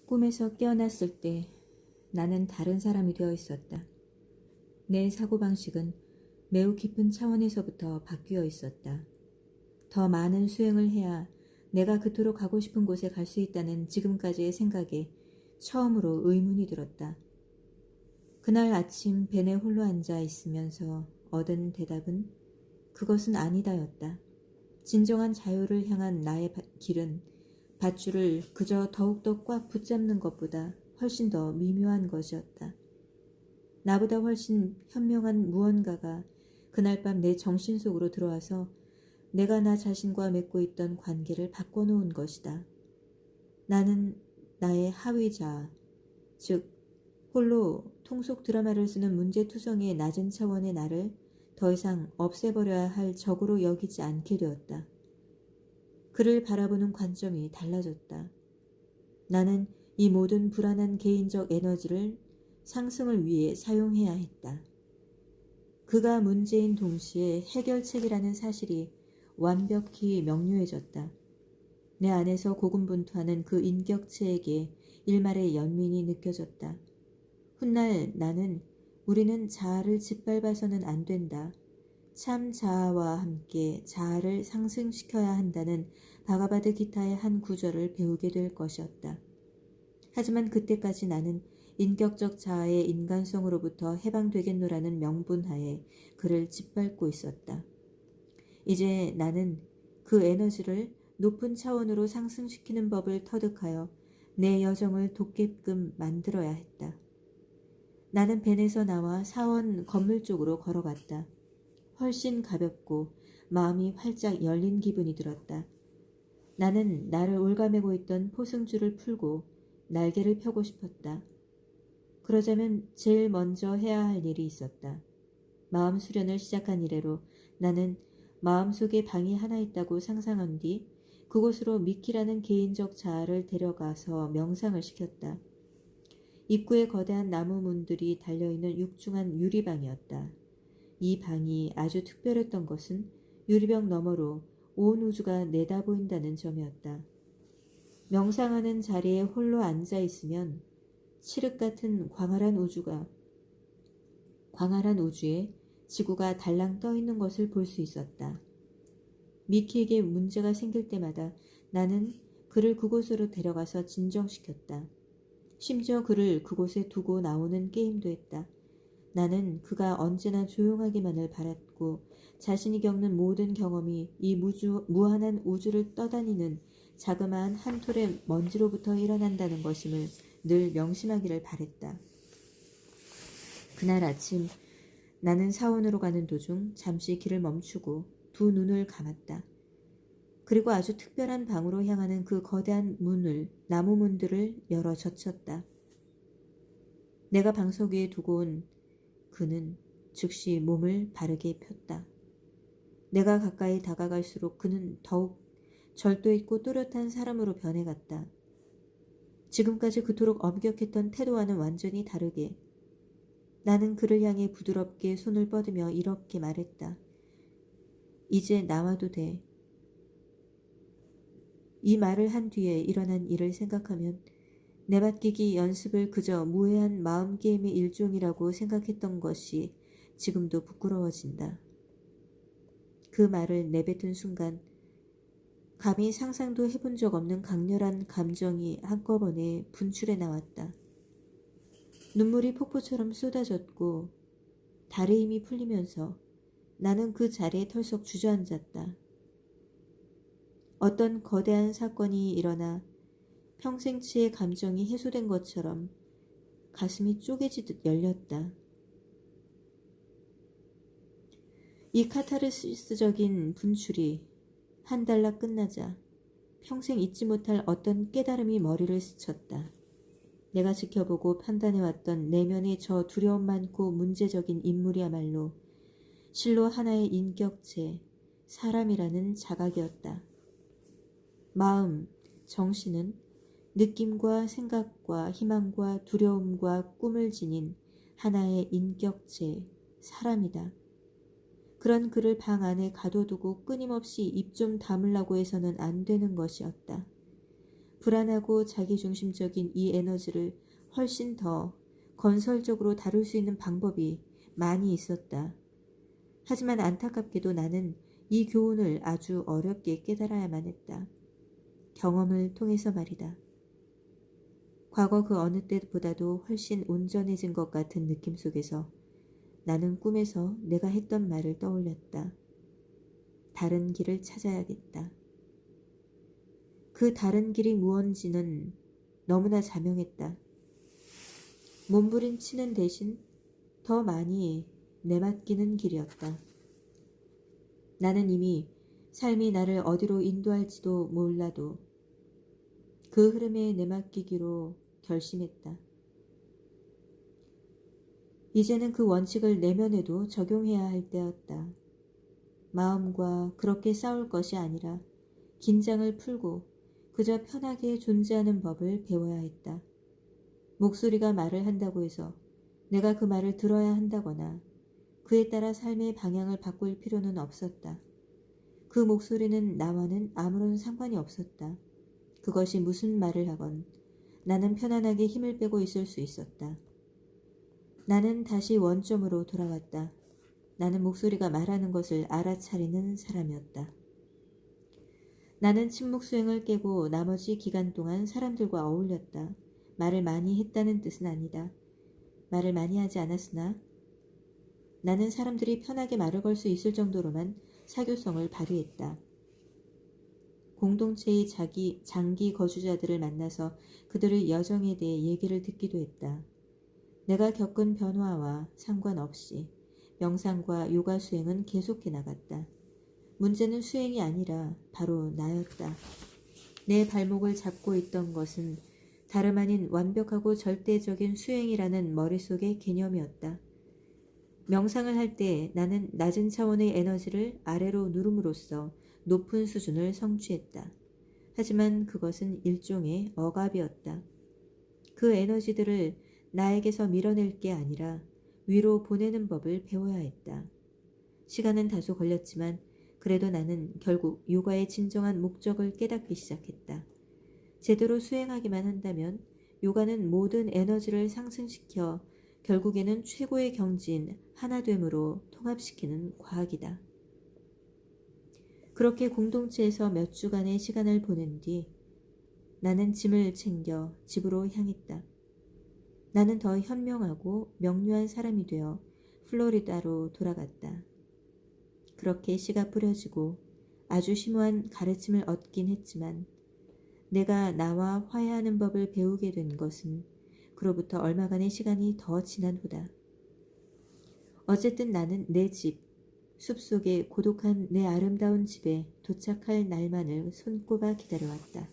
꿈에서 깨어났을 때 나는 다른 사람이 되어 있었다. 내 사고방식은 매우 깊은 차원에서부터 바뀌어 있었다. 더 많은 수행을 해야 내가 그토록 가고 싶은 곳에 갈 수 있다는 지금까지의 생각에 처음으로 의문이 들었다. 그날 아침 벤에 홀로 앉아 있으면서 얻은 대답은 그것은 아니다였다. 진정한 자유를 향한 나의 길은 밧줄을 그저 더욱더 꽉 붙잡는 것보다 훨씬 더 미묘한 것이었다. 나보다 훨씬 현명한 무언가가 그날 밤 내 정신 속으로 들어와서 내가 나 자신과 맺고 있던 관계를 바꿔놓은 것이다. 나는 나의 하위자, 즉 홀로 통속 드라마를 쓰는 문제투성이의 낮은 차원의 나를 더 이상 없애버려야 할 적으로 여기지 않게 되었다. 그를 바라보는 관점이 달라졌다. 나는 이 모든 불안한 개인적 에너지를 상승을 위해 사용해야 했다. 그가 문제인 동시에 해결책이라는 사실이 완벽히 명료해졌다. 내 안에서 고군분투하는 그 인격체에게 일말의 연민이 느껴졌다. 훗날 나는 우리는 자아를 짓밟아서는 안 된다. 참 자아와 함께 자아를 상승시켜야 한다는 바가바드 기타의 한 구절을 배우게 될 것이었다. 하지만 그때까지 나는 인격적 자아의 인간성으로부터 해방되겠노라는 명분하에 그를 짓밟고 있었다. 이제 나는 그 에너지를 높은 차원으로 상승시키는 법을 터득하여 내 여정을 돕게끔 만들어야 했다. 나는 벤에서 나와 사원 건물 쪽으로 걸어갔다. 훨씬 가볍고 마음이 활짝 열린 기분이 들었다. 나는 나를 올가매고 있던 포승줄을 풀고 날개를 펴고 싶었다. 그러자면 제일 먼저 해야 할 일이 있었다. 마음 수련을 시작한 이래로 나는 마음속에 방이 하나 있다고 상상한 뒤 그곳으로 미키라는 개인적 자아를 데려가서 명상을 시켰다. 입구에 거대한 나무 문들이 달려있는 육중한 유리방이었다. 이 방이 아주 특별했던 것은 유리병 너머로 온 우주가 내다보인다는 점이었다. 명상하는 자리에 홀로 앉아 있으면 칠흑 같은 광활한 우주에 지구가 달랑 떠 있는 것을 볼 수 있었다. 미키에게 문제가 생길 때마다 나는 그를 그곳으로 데려가서 진정시켰다. 심지어 그를 그곳에 두고 나오는 게임도 했다. 나는 그가 언제나 조용하기만을 바랐고 자신이 겪는 모든 경험이 이 무한한 우주를 떠다니는 자그마한 한 톨의 먼지로부터 일어난다는 것임을 늘 명심하기를 바랬다. 그날 아침 나는 사원으로 가는 도중 잠시 길을 멈추고 두 눈을 감았다. 그리고 아주 특별한 방으로 향하는 그 거대한 나무 문들을 열어 젖혔다. 내가 방석 위에 두고 온 그는 즉시 몸을 바르게 폈다. 내가 가까이 다가갈수록 그는 더욱 절도 있고 또렷한 사람으로 변해갔다. 지금까지 그토록 엄격했던 태도와는 완전히 다르게 나는 그를 향해 부드럽게 손을 뻗으며 이렇게 말했다. 이제 나와도 돼. 이 말을 한 뒤에 일어난 일을 생각하면 내맡기기 연습을 그저 무해한 마음게임의 일종이라고 생각했던 것이 지금도 부끄러워진다. 그 말을 내뱉은 순간 감히 상상도 해본 적 없는 강렬한 감정이 한꺼번에 분출해 나왔다. 눈물이 폭포처럼 쏟아졌고 다리 힘이 풀리면서 나는 그 자리에 털썩 주저앉았다. 어떤 거대한 사건이 일어나 평생치의 감정이 해소된 것처럼 가슴이 쪼개지듯 열렸다. 이 카타르시스적인 분출이 한 달락 끝나자 평생 잊지 못할 어떤 깨달음이 머리를 스쳤다. 내가 지켜보고 판단해왔던 내면의 저 두려움 많고 문제적인 인물이야말로 실로 하나의 인격체, 사람이라는 자각이었다. 마음, 정신은 느낌과 생각과 희망과 두려움과 꿈을 지닌 하나의 인격체, 사람이다. 그런 그를 방 안에 가둬두고 끊임없이 입 좀 다물라고 해서는 안 되는 것이었다. 불안하고 자기중심적인 이 에너지를 훨씬 더 건설적으로 다룰 수 있는 방법이 많이 있었다. 하지만 안타깝게도 나는 이 교훈을 아주 어렵게 깨달아야만 했다. 경험을 통해서 말이다. 과거 그 어느 때보다도 훨씬 온전해진 것 같은 느낌 속에서 나는 꿈에서 내가 했던 말을 떠올렸다. 다른 길을 찾아야겠다. 그 다른 길이 무언지는 너무나 자명했다. 몸부림치는 대신 더 많이 내맡기는 길이었다. 나는 이미 삶이 나를 어디로 인도할지도 몰라도 그 흐름에 내맡기기로 결심했다. 이제는 그 원칙을 내면에도 적용해야 할 때였다. 마음과 그렇게 싸울 것이 아니라 긴장을 풀고 그저 편하게 존재하는 법을 배워야 했다. 목소리가 말을 한다고 해서 내가 그 말을 들어야 한다거나 그에 따라 삶의 방향을 바꿀 필요는 없었다. 그 목소리는 나와는 아무런 상관이 없었다. 그것이 무슨 말을 하건 나는 편안하게 힘을 빼고 있을 수 있었다. 나는 다시 원점으로 돌아왔다. 나는 목소리가 말하는 것을 알아차리는 사람이었다. 나는 침묵 수행을 깨고 나머지 기간 동안 사람들과 어울렸다. 말을 많이 했다는 뜻은 아니다. 말을 많이 하지 않았으나 나는 사람들이 편하게 말을 걸 수 있을 정도로만 사교성을 발휘했다. 공동체의 장기 거주자들을 만나서 그들의 여정에 대해 얘기를 듣기도 했다. 내가 겪은 변화와 상관없이 명상과 요가 수행은 계속해 나갔다. 문제는 수행이 아니라 바로 나였다. 내 발목을 잡고 있던 것은 다름 아닌 완벽하고 절대적인 수행이라는 머릿속의 개념이었다. 명상을 할 때 나는 낮은 차원의 에너지를 아래로 누름으로써 높은 수준을 성취했다. 하지만 그것은 일종의 억압이었다. 그 에너지들을 나에게서 밀어낼 게 아니라 위로 보내는 법을 배워야 했다. 시간은 다소 걸렸지만 그래도 나는 결국 요가의 진정한 목적을 깨닫기 시작했다. 제대로 수행하기만 한다면 요가는 모든 에너지를 상승시켜 결국에는 최고의 경지인 하나됨으로 통합시키는 과학이다. 그렇게 공동체에서 몇 주간의 시간을 보낸 뒤 나는 짐을 챙겨 집으로 향했다. 나는 더 현명하고 명료한 사람이 되어 플로리다로 돌아갔다. 그렇게 씨가 뿌려지고 아주 심오한 가르침을 얻긴 했지만 내가 나와 화해하는 법을 배우게 된 것은 그로부터 얼마간의 시간이 더 지난 후다. 어쨌든 나는 내 집, 숲속의 고독한 내 아름다운 집에 도착할 날만을 손꼽아 기다려왔다.